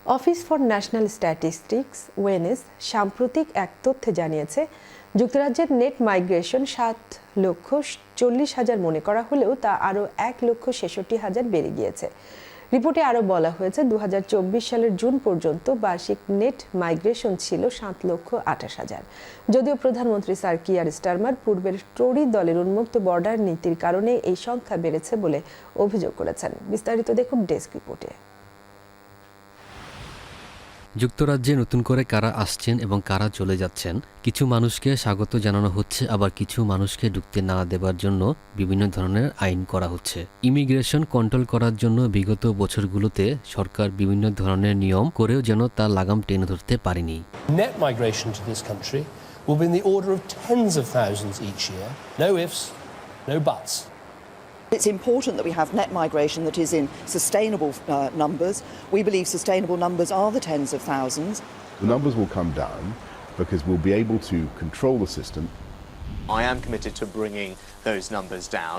Office for national statistics ওয়েনেস সাম্প্রতিক এক তথ্যে জানিয়েছে, যুক্তরাজ্যের নেট মাইগ্রেশন 7,40,000 মনে করা হলেও তা আরও 1,66,000 বেড়ে গিয়েছে। রিপোর্টে আরও বলা হয়েছে, 2024 সালের জুন পর্যন্ত বার্ষিক নেট মাইগ্রেশন ছিল 7,28,000। যদিও প্রধানমন্ত্রী স্যার কিয়ার স্টারমার পূর্বের টরি দলের উন্মুক্ত বর্ডার নীতির কারণে এই সংখ্যা বেড়েছে বলে অভিযোগ করেছেন। বিস্তারিত দেখুন ডেস্ক রিপোর্টে। যুক্তরাজ্যে নতুন করে কারা আসছেন এবং কারা চলে যাচ্ছেন, কিছু মানুষকে স্বাগত জানানো হচ্ছে, আবার কিছু মানুষকে ঢুকতে না দেবার জন্য বিভিন্ন ধরনের আইন করা হচ্ছে। ইমিগ্রেশন কন্ট্রোল করার জন্য বিগত বছরগুলোতে সরকার বিভিন্ন ধরনের নিয়ম করেও যেন তা লাগাম টেনে ধরতে পারেনি। Net migration to this country will be in the order of tens of thousands each year. No ifs, no buts. It's important that we have net migration that is in sustainable numbers. We believe sustainable numbers are the tens of thousands. The numbers will come down because we'll be able to control the system. I am committed to bringing those numbers down.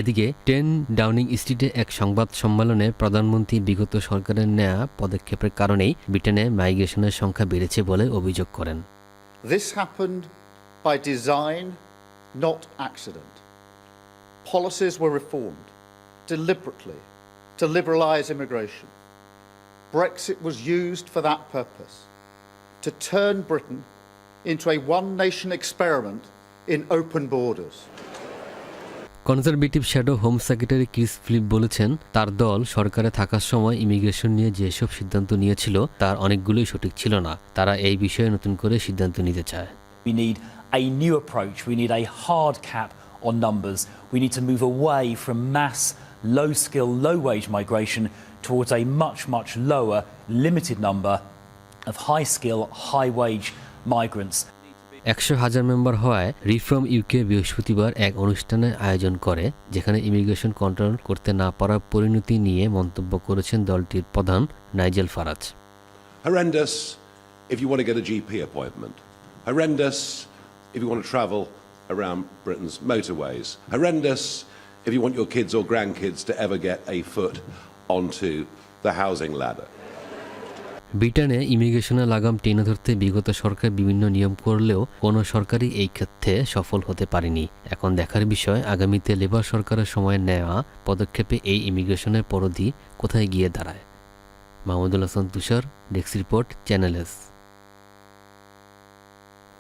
এদিকে 10 Downing স্ট্রিটে এক সংবাদ সম্মেলনে প্রধানমন্ত্রী বিগত সরকারের নেয়া পদক্ষেপের কারণেই ব্রিটেনে মাইগ্রেশনের সংখ্যা বেড়েছে বলে অভিযোগ করেন। This happened by design, not accident. Policies were reformed deliberately to liberalise immigration. Brexit was used for that purpose, to turn Britain into a one-nation experiment in open borders. Conservative shadow home secretary Chris Philp বলেছেন, তার দল সরকারে থাকার সময় immigration নিয়ে যেসব সিদ্ধান্ত নিয়েছিল তার অনেকগুলোই সঠিক ছিল না। তারা এই বিষয়ে নতুন করে সিদ্ধান্ত নিতে চায়। We need a new approach. We need a hard cap on numbers. We need to move away from mass, low-skill, low-wage migration towards a much lower, limited number of high-skill, high-wage migrants. 100,000 member হওয়ায় reform UK বৃহস্পতিবার এক অনুষ্ঠানের আয়োজন করে, যেখানে immigration control করতে না পারার পরিণতি নিয়ে মন্তব্য করেছেন দলটির প্রধান Nigel Faraz. Horrendous if you want to get a GP appointment. Horrendous if you want to travel around Britain's motorways. Horrendous if you want your kids or grandkids to ever get a foot onto the housing ladder. ব্রিটেনে ইমিগ্রেশনের লাগাম টেনে ধরতে বিগত সরকার বিভিন্ন নিয়ম করলেও কোনো সরকারই এই ক্ষেত্রে সফল হতে পারেনি। এখন দেখার বিষয়, আগামীতে লেবার সরকারের সময় নেওয়া পদক্ষেপে এই ইমিগ্রেশনের পরিধি কোথায় গিয়ে দাঁড়ায়। মাহমুদুল হাসান তুষার, ডেস্ক রিপোর্ট, চ্যানেল এস।